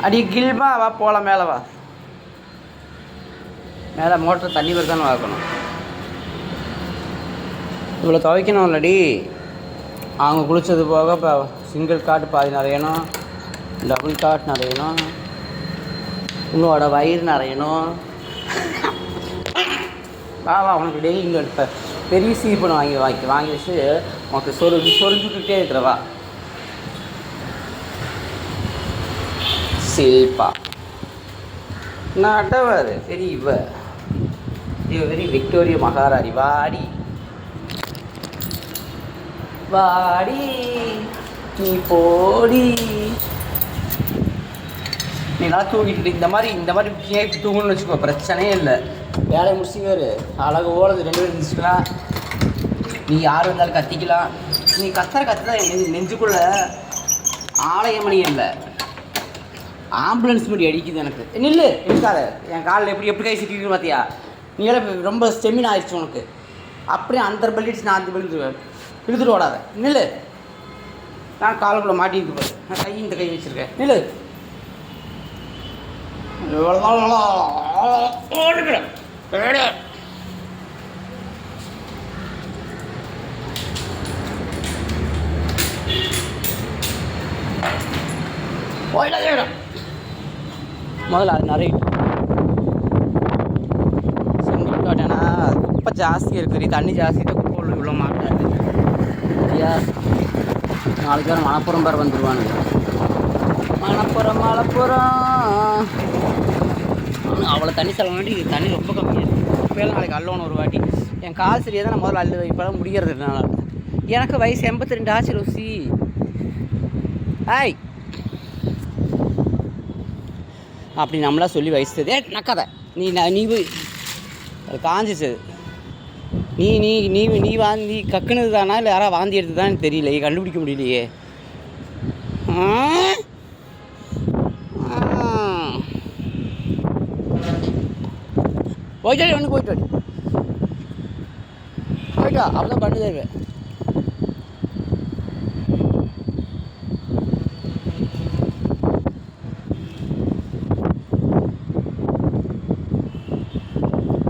அடி கில்மா வா போகலாம், மேலே வா. மேலே மோட்டர் தண்ணி வருதான்னு பார்க்கணும். இவ்வளோ துவைக்கணும் இல்லடி. அவங்க குளித்தது போக இப்போ சிங்கிள் காட்டு பாதி நிறையணும், டபுள் காட் நிறையணும், உன்னோட வயிறு நிறையணும். வா வா, உனக்கு டெய்லி இங்கே இப்போ பெரிய சீப்பனை வாங்கி வச்சு உனக்கு சொரிஞ்சுக்கிட்டே இருக்கிறவா. சில்பா நடவாரு சரி. இவ வெரி விக்டோரியா மகாராணி. வாடி வாடி நீ போடி. நீ நல்லா தூங்கிட்டு இந்த மாதிரி தூங்கணும்னு வச்சுக்கோ, பிரச்சனையே இல்லை. வேலையை முடிச்சுக்காரு அழகு ஓடுது, 2 பேரும் இருந்துச்சுக்கலாம். நீ யார் இருந்தாலும் கத்திக்கலாம். நீ கத்துதான் நெஞ்சுக்குள்ள ஆலயமணி இல்லை, ஆம்புலன்ஸ் முடி அடிக்குது எனக்கு. நில்லு, இருக்காத. என் காலில் எப்படி கை சிட்டிருக்கு பார்த்தியா? நீ எல்லாம் ரொம்ப ஸ்டெமின் ஆயிடுச்சு உனக்கு. அப்படியே அந்த பல்லிடுச்சு, நான் அந்த பல்லி இழுத்துட்டு ஓடாத. நில்லு, நான் காலுக்குள்ளே மாட்டிருக்கு பாரு. நான் இந்த கை வச்சுருக்கேன். நில்லு. முதல்ல அது நிறைய செங்கல் காட்டேன்னா குப்பை ஜாஸ்தி இருக்குது. தண்ணி ஜாஸ்தி தான் குப்பை உள்ள மாட்டாது. சரியா? 4 பேர் மணப்புறம் பேர் வந்துடுவானுங்க. மணப்புறம் அவ்வளோ தண்ணி செலவாண்டி. இது தண்ணி ரொம்ப கம்மியாக இருக்குது. குப்பையெல்லாம் நாளைக்கு அள்ளணும் ஒரு வாட்டி. என் கால் சரியாக தான் நான் முதல்ல அள்ளு. இப்போலாம் முடிகிறதுனால எனக்கு வயசு 82 ஆச்சு. ருசி ஆய் அப்படி நம்மளா சொல்லி வயசுதே நக்காத. நீ போய் அது காஞ்சிச்சு. நீ வாந்தி கக்குனது தானா இல்லை யாராவது வாந்தி எடுத்து தான் தெரியல, கண்டுபிடிக்க முடியலையே. போயிட்டாடி ஒன்று போயிட்டாடி போயிட்டா. அப்போதான் பண்ணு தேவை.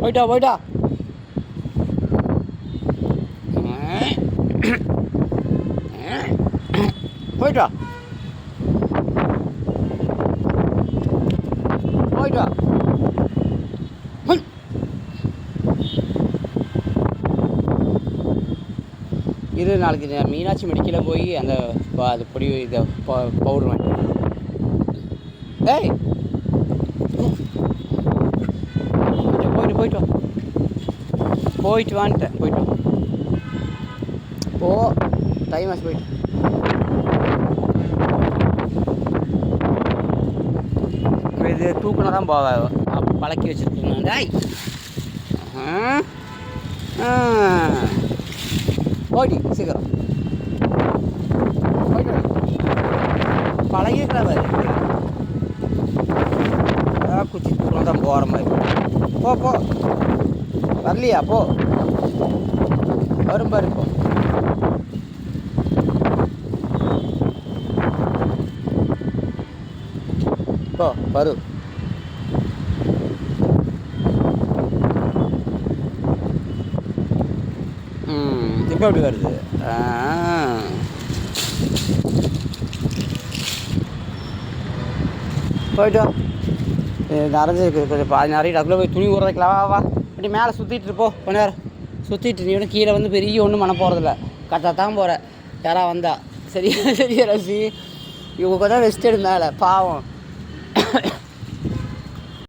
போயிட்டா போயிட்டா போயிட்டா போயிட்டா. இது நாளைக்கு மீனாட்சி மெடிக்கலில் போய் அந்த அது பொடி இதை பவுடர் வாங்கி. ஏய் போயிட்டு வான்ட்டேன். போயிட்டு ஓ டைம் ஆச்சு. போயிட்டு இது தூக்குனா தான் பழக்கி வச்சுருக்கேன். டாய் போயிட்டு சீக்கிரம் போயிட்டு பழகிருக்கிறவர் குச்சி தூக்குனா தான் போகிற மாதிரி. போ வரலையா? போ வரும் பாரு. போ வரும். இப்போ எப்படி வருது? போயிட்டோம். நிறைஞ்சிருக்கு கொஞ்சம் பாதி நிறைய. அதுக்குள்ளே போய் துணி ஊற வைக்கலாம். வா அப்படி மேலே சுற்றிட்டு இருப்போ கொஞ்ச நேரம். சுற்றிட்டு நீ கீழே வந்து பெரிய ஒன்றும் பண்ண போகிறதில்ல, கரெக்டாக போகிற. யாராக வந்தா சரியா ரசி. இவங்க கொஞ்சம் ரெஸ்ட் எடுந்தால பாவம்.